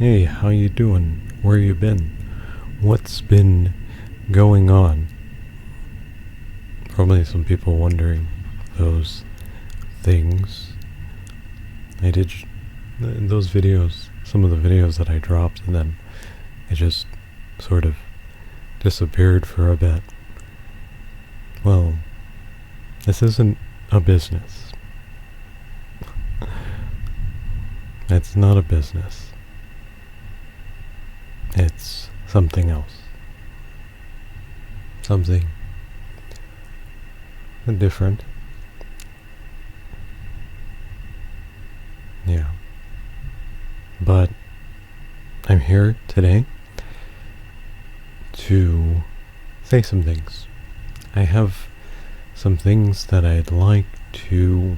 Hey, how you doing? Where you been? What's been going on? Probably some people wondering those things. I did those videos, some of the videos that I dropped, and then it just sort of disappeared for a bit. Well, this isn't a business. It's not a business. It's something else. Something different. Yeah. But I'm here today to say some things. I have some things that I'd like to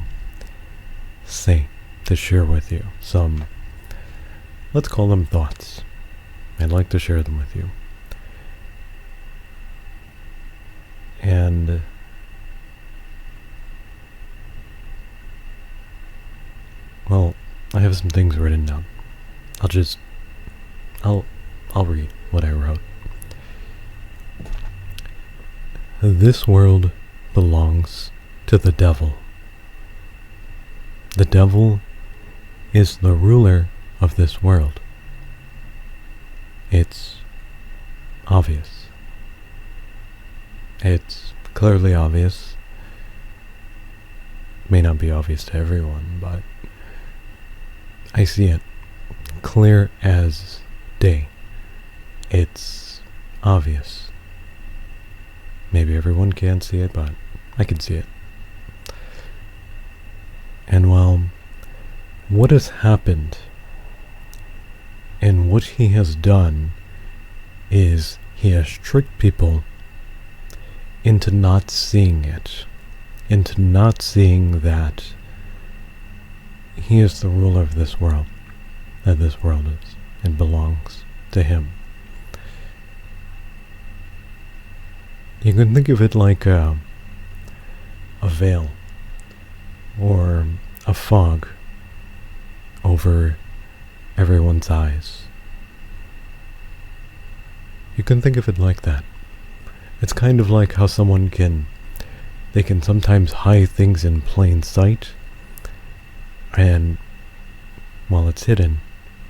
say, to share with you. Some, let's call them thoughts. I'd like to share them with you. And well, I have some things written down. I'll read what I wrote. This world belongs to the devil. The devil is the ruler of this world. It's obvious. It's clearly obvious. May not be obvious to everyone, but I see it clear as day. It's obvious. Maybe everyone can't see it, but I can see it. And well, what has happened and what he has done is he has tricked people into not seeing it, into not seeing that he is the ruler of this world, that this world is, and belongs to him. You can think of it like a veil or a fog over everyone's eyes. You can think of it like that. It's kind of like how they can sometimes hide things in plain sight, and while it's hidden,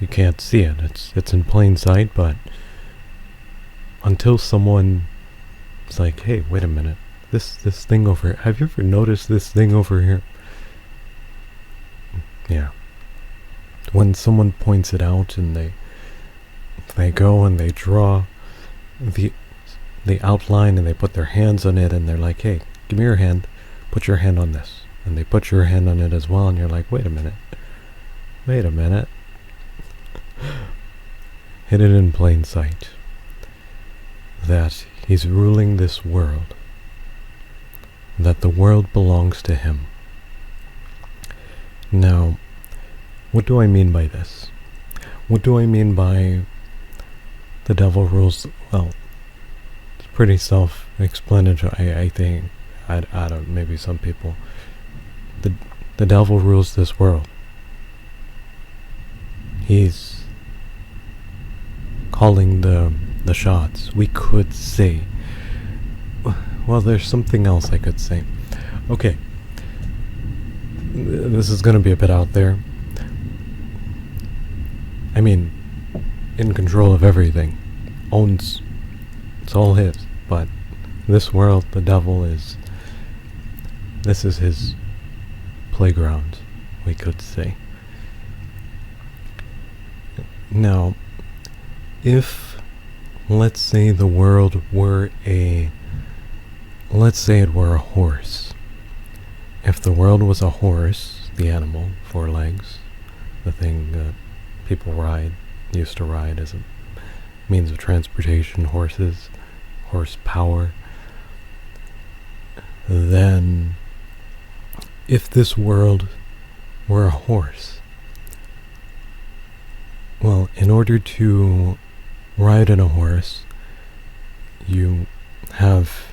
you can't see it. It's in plain sight, but until someone is like, hey, wait a minute, this thing over here, have you ever noticed this thing over here? Yeah. When someone points it out and they go and they draw the outline and they put their hands on it and they're like, hey, give me your hand, put your hand on this. And they put your hand on it as well, and you're like, wait a minute. Hidden in plain sight. That he's ruling this world. That the world belongs to him. Now, what do I mean by this? What do I mean by the devil rules? Well, it's pretty self-explanatory, I think. I don't, maybe some people. The devil rules this world. He's calling the shots. We could say. Well, there's something else I could say. Okay. This is going to be a bit out there. I mean, in control of everything. Owns. It's all his. But this world, the devil is. This is his playground, we could say. Now, if, let's say the world were let's say it were a horse. If the world was a horse, the animal, 4 legs, the thing that people used to ride as a means of transportation, horses, horsepower, then if this world were a horse, well, in order to ride on a horse, you have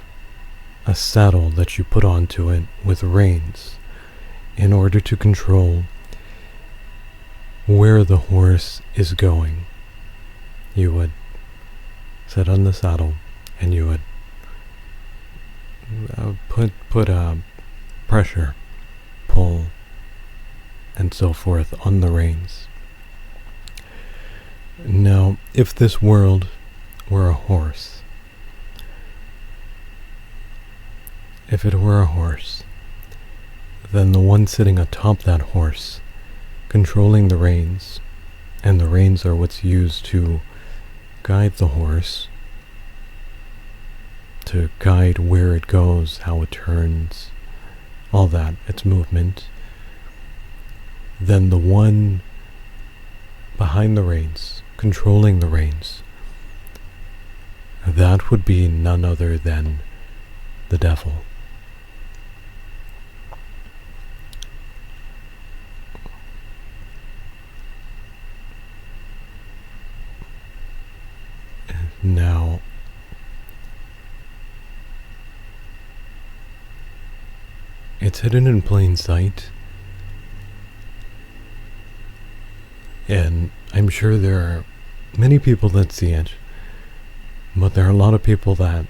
a saddle that you put onto it with reins in order to control where the horse is going. You would sit on the saddle and you would put pressure, pull, and so forth on the reins. Now, if this world were a horse, then the one sitting atop that horse, controlling the reins, and the reins are what's used to guide the horse, to guide where it goes, how it turns, all that, its movement, then the one behind the reins, controlling the reins, that would be none other than the devil. Now, it's hidden in plain sight, and I'm sure there are many people that see it, but there are a lot of people that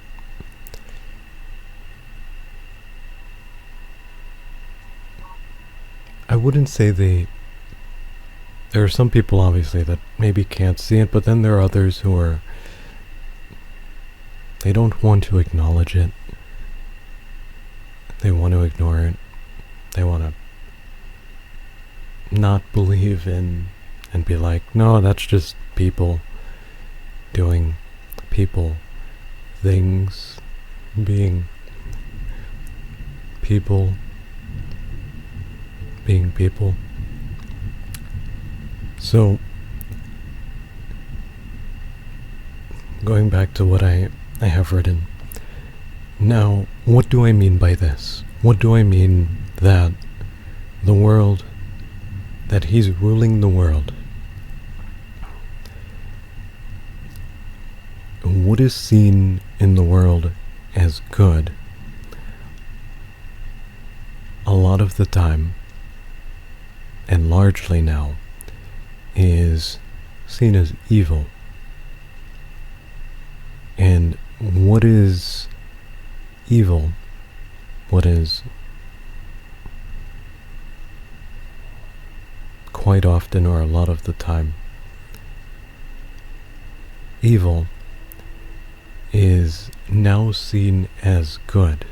I wouldn't say there are some people obviously that maybe can't see it, but then there are others who they don't want to acknowledge it. They want to ignore it. They want to not believe in and be like, no, that's just people doing people things, being people. So, going back to what I have written. Now, what do I mean by this? What do I mean that the world, that he's ruling the world? What is seen in the world as good, a lot of the time, and largely now, is seen as evil. And what is evil? What is quite often, or a lot of the time, evil is now seen as good.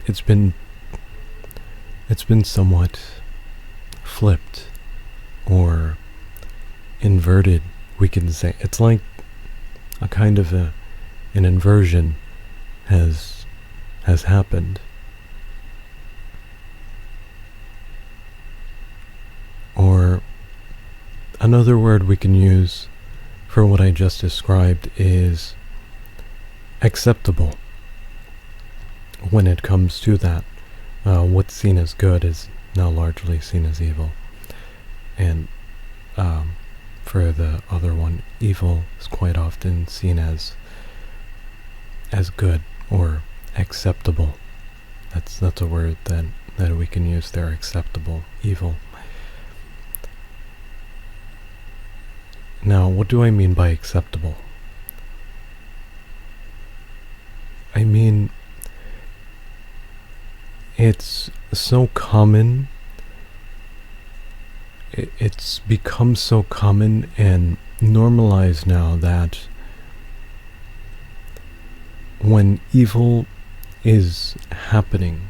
It's been somewhat flipped or inverted, we can say. It's like a kind of an inversion has happened. Or another word we can use for what I just described is acceptable. When it comes to that, what's seen as good is now largely seen as evil. And for the other one, evil is quite often seen as good or acceptable. That's a word that we can use there, acceptable, evil. Now, what do I mean by acceptable? I mean, it's so common, it's become so common and normalized now that when evil is happening,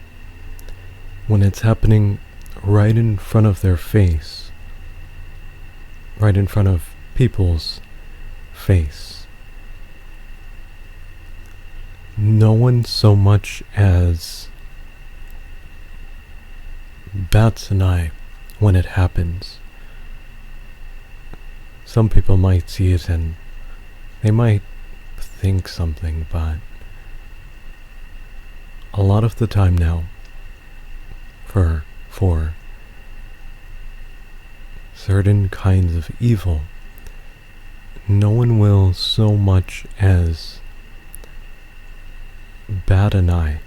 when it's happening right in front of their face, right in front of people's face, no one so much as bats an eye when it happens. Some people might see it and they might think something, but a lot of the time now, for certain kinds of evil, no one will so much as bat an eye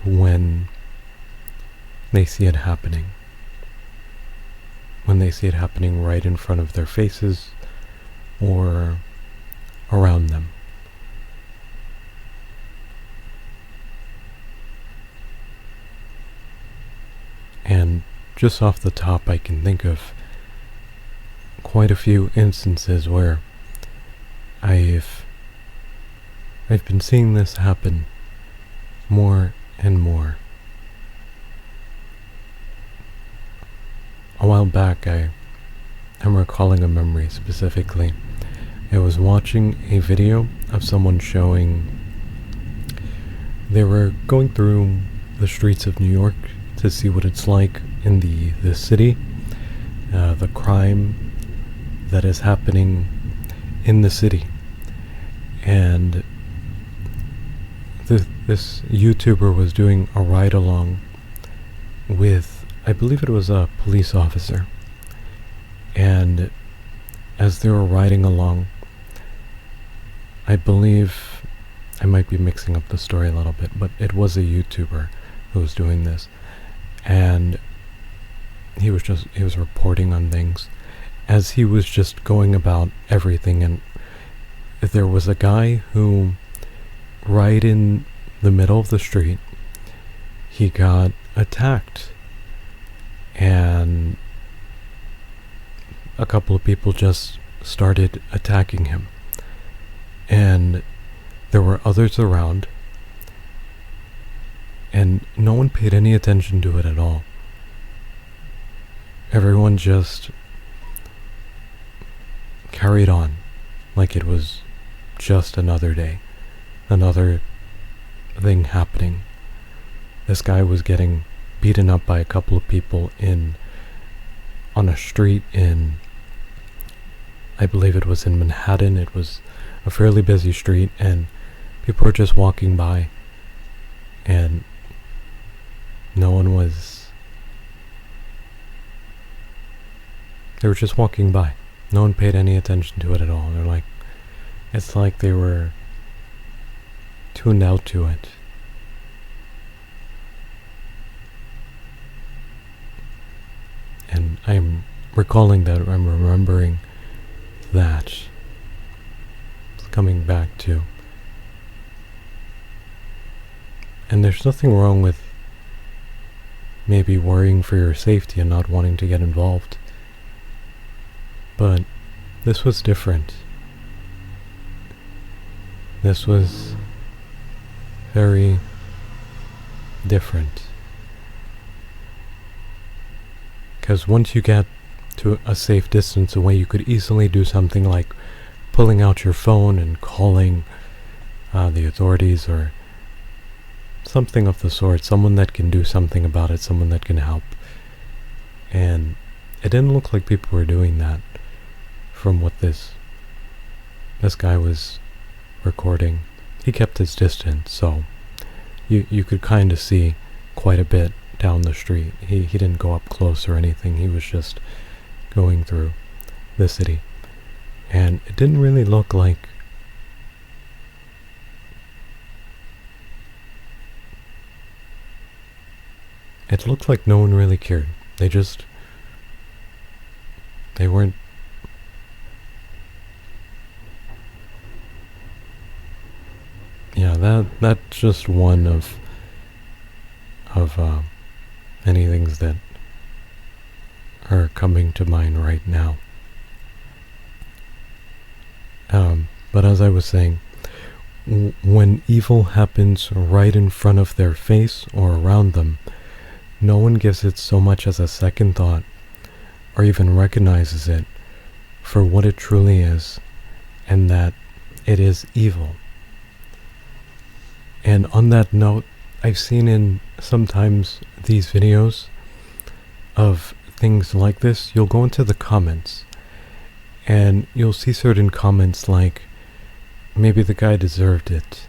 when they see it happening. When they see it happening right in front of their faces or around them. And just off the top, I can think of quite a few instances where I've been seeing this happen more and more. A while back, I'm recalling a memory specifically. I was watching a video of someone showing they were going through the streets of New York to see what it's like in the city, the crime that is happening in the city. And this YouTuber was doing a ride-along with, I believe it was a police officer. And as they were riding along, I believe, I might be mixing up the story a little bit, but it was a YouTuber who was doing this. And he was reporting on things as he was just going about everything. And there was a guy who, right in the middle of the street, he got attacked. And a couple of people just started attacking him. And there were others around, and no one paid any attention to it at all. Everyone just carried on like it was just another day, another thing happening. This guy was getting beaten up by a couple of people on a street in, I believe it was in Manhattan. It was a fairly busy street, and people were just walking by, and no one was, they were just walking by. No one paid any attention to it at all. They're like, it's like they were tuned out to it. And I'm recalling that, I'm remembering that. It's coming back to. And there's nothing wrong with maybe worrying for your safety and not wanting to get involved. But this was different. This was very different. Because once you get to a safe distance away, you could easily do something like pulling out your phone and calling the authorities or something of the sort, someone that can do something about it, someone that can help. And it didn't look like people were doing that from what this guy was recording. He kept his distance, so you could kind of see quite a bit down the street. He didn't go up close or anything. He was just going through the city. And it didn't really look like it looked like no one really cared. They weren't. Yeah, that's just one of many things that are coming to mind right now. But as I was saying, when evil happens right in front of their face or around them, no one gives it so much as a second thought or even recognizes it for what it truly is, and that it is evil. And on that note, I've seen in sometimes these videos of things like this, you'll go into the comments and you'll see certain comments like, maybe the guy deserved it.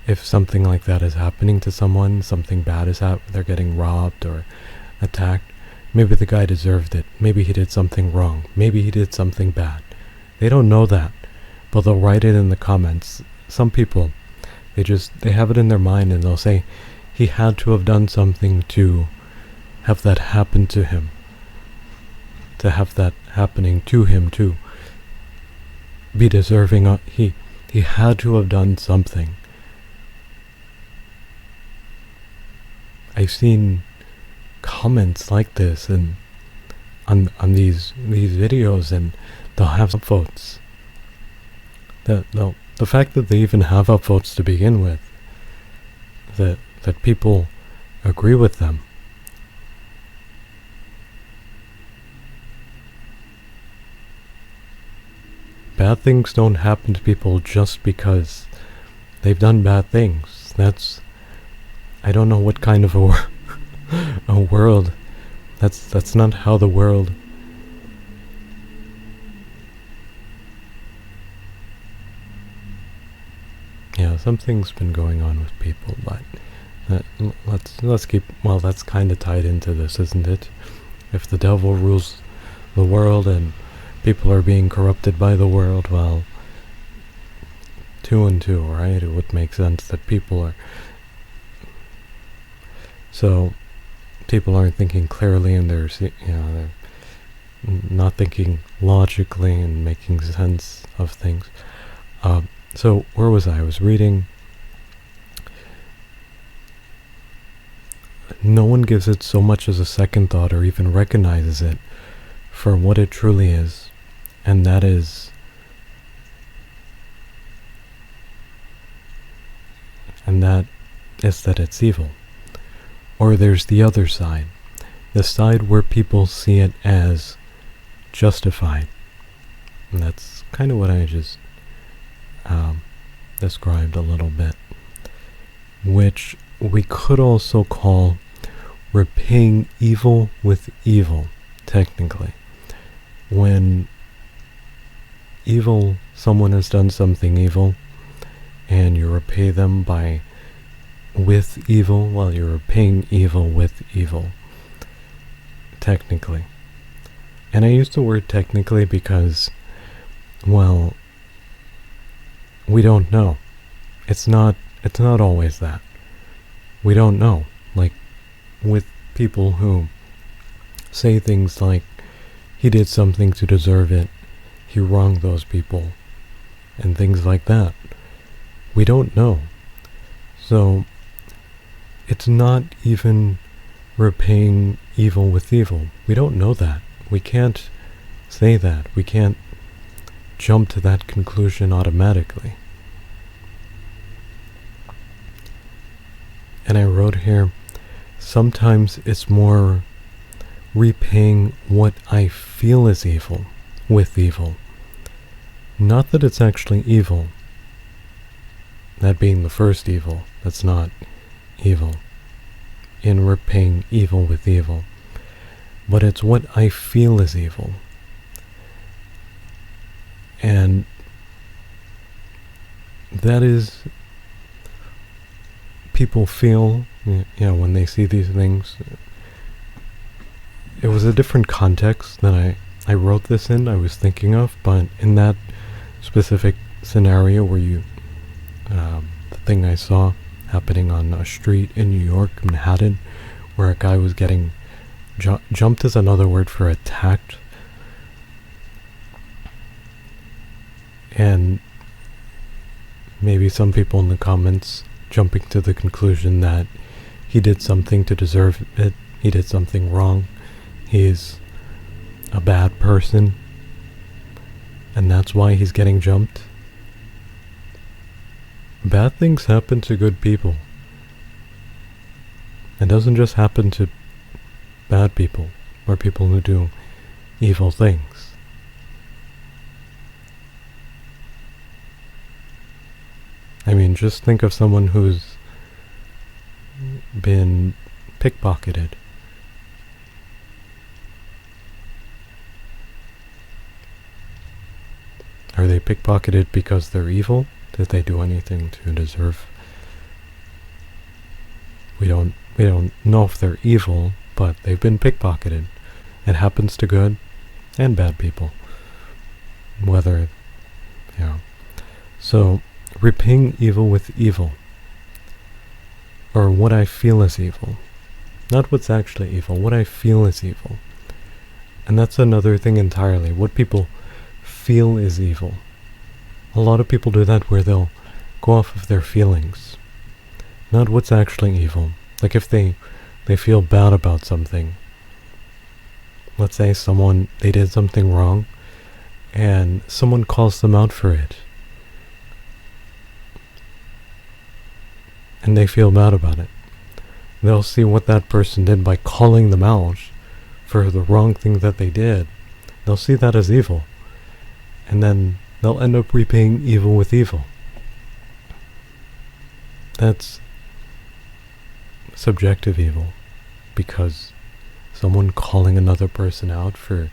If something like that is happening to someone, something bad is happening, they're getting robbed or attacked, maybe the guy deserved it. Maybe he did something wrong. Maybe he did something bad. They don't know that, but they'll write it in the comments. Some people, they have it in their mind and they'll say, he had to have done something to have that happen to him, to have that happening to him to be deserving of, he had to have done something. I've seen comments like this and on these videos, and they'll have upvotes. The fact that they even have upvotes to begin with, that people agree with them. Bad things don't happen to people just because they've done bad things. I don't know what kind of a world. That's not how the world. Yeah, something's been going on with people, but let's keep. Well, that's kind of tied into this, isn't it? If the devil rules the world and people are being corrupted by the world, well, 2 and 2, right? It would make sense that people are. So, people aren't thinking clearly, and they're not thinking logically and making sense of things. So, where was I? I was reading. No one gives it so much as a second thought or even recognizes it for what it truly is, and that is that it's evil. Or there's the other side, the side where people see it as justified. And that's kind of what I just described a little bit, which we could also call repaying evil with evil, technically. When someone has done something evil, and you repay them with evil, well, you're repaying evil with evil, technically. And I use the word technically because, well, we don't know. It's not always that. We don't know. Like, with people who say things like, he did something to deserve it, he wronged those people, and things like that. We don't know. So, it's not even repaying evil with evil. We don't know that. We can't say that. We can't jump to that conclusion automatically. And I wrote here, sometimes it's more repaying what I feel is evil with evil. Not that it's actually evil. That being the first evil, that's not evil. In repaying evil with evil. But it's what I feel is evil. And that is, people feel, when they see these things. It was a different context that I wrote this in, I was thinking of, but in that specific scenario where the thing I saw happening on a street in New York, Manhattan, where a guy was getting jumped is another word for attacked. And maybe some people in the comments jumping to the conclusion that he did something to deserve it, he did something wrong, he's a bad person, and that's why he's getting jumped. Bad things happen to good people. It doesn't just happen to bad people or people who do evil things. I mean, just think of someone who's been pickpocketed. Are they pickpocketed because they're evil? Did they do anything to deserve? We don't know if they're evil, but they've been pickpocketed. It happens to good and bad people. So, repaying evil with evil, or what I feel is evil, Not what's actually evil, what I feel is evil. And that's another thing entirely. What people feel is evil. A lot of people do that where they'll go off of their feelings. Not what's actually evil. Like if they feel bad about something. Let's say they did something wrong, and someone calls them out for it. And they feel bad about it. They'll see what that person did by calling them out for the wrong thing that they did. They'll see that as evil. And then they'll end up repaying evil with evil. That's subjective evil. Because someone calling another person out for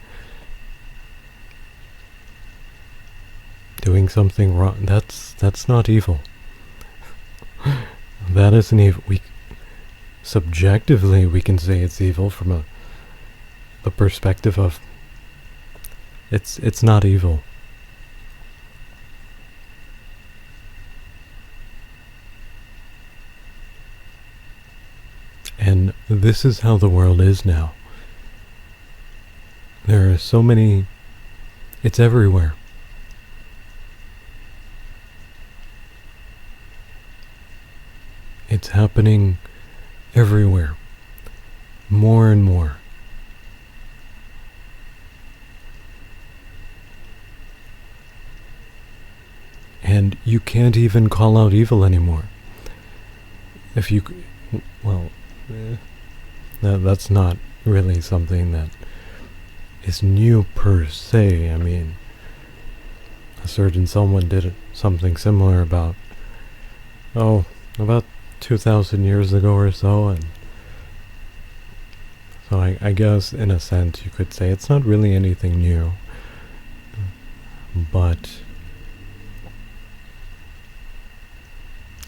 doing something wrong, that's not evil. That isn't evil. Subjectively, we can say it's evil from the perspective of it's not evil. And this is how the world is now. There are so many. It's everywhere. It's happening everywhere. More and more. And you can't even call out evil anymore. If you, well, that's not really something that is new per se. I mean, a certain someone did something similar about 2,000 years ago or so, and so I guess in a sense you could say it's not really anything new, but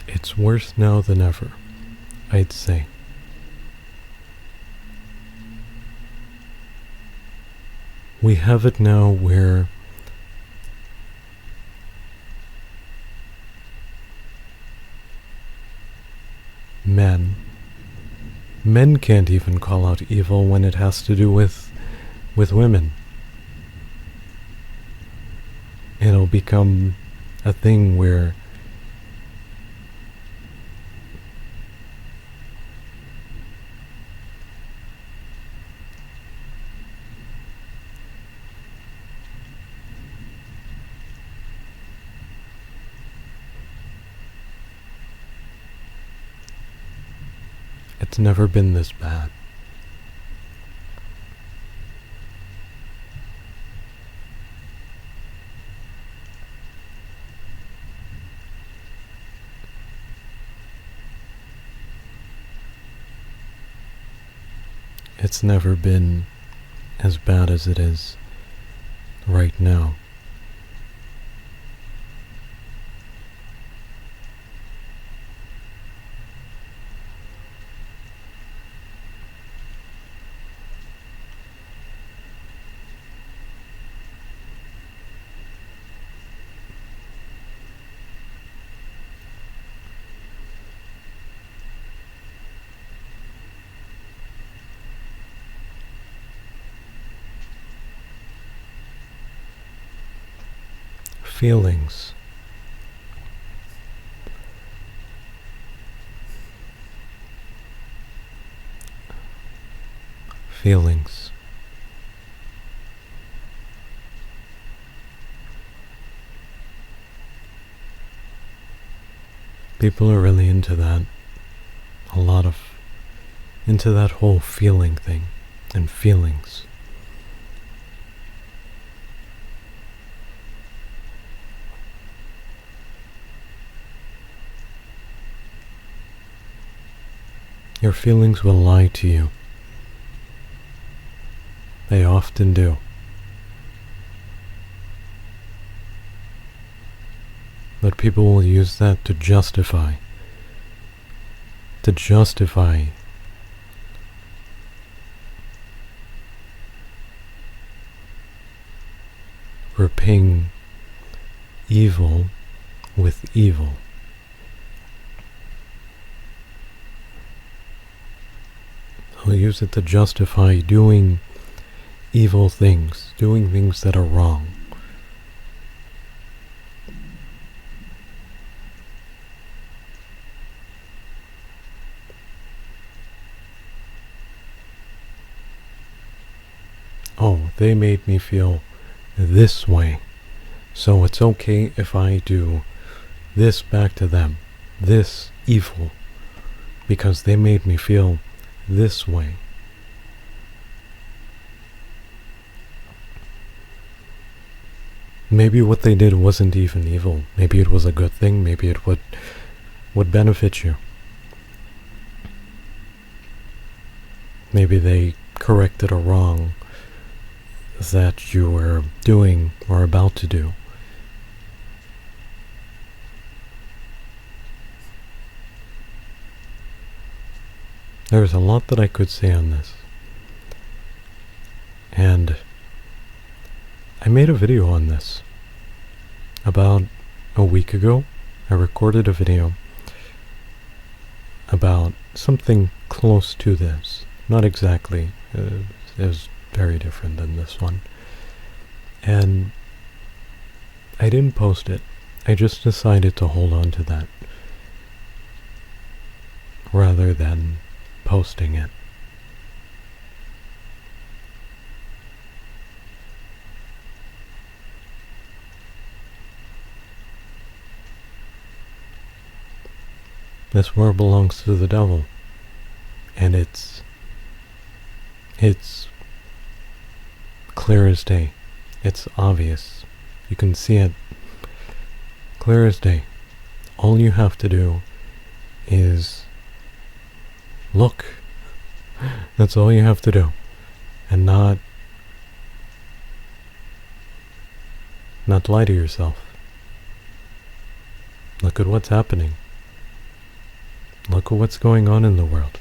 it's worse now than ever, I'd say. We have it now where men can't even call out evil when it has to do with women. It'll become a thing where it's never been this bad. It's never been as bad as it is right now. Feelings. Feelings. People are really into that. Into that whole feeling thing and feelings. Your feelings will lie to you. They often do. But people will use that to justify repaying evil with evil. will use it to justify doing evil things, doing things that are wrong. Oh, they made me feel this way, so it's okay if I do this back to them, this evil, because they made me feel this way. Maybe what they did wasn't even evil. Maybe it was a good thing. Maybe it would benefit you. Maybe they corrected a wrong that you were doing or about to do. There's a lot that I could say on this. And I made a video on this. About a week ago, I recorded a video about something close to this. Not exactly. It was very different than this one. And I didn't post it. I just decided to hold on to that rather than posting it. This world belongs to the devil, and it's clear as day. It's obvious. You can see it clear as day. All you have to do is look. That's all you have to do. And not lie to yourself. Look at what's happening. Look at what's going on in the world.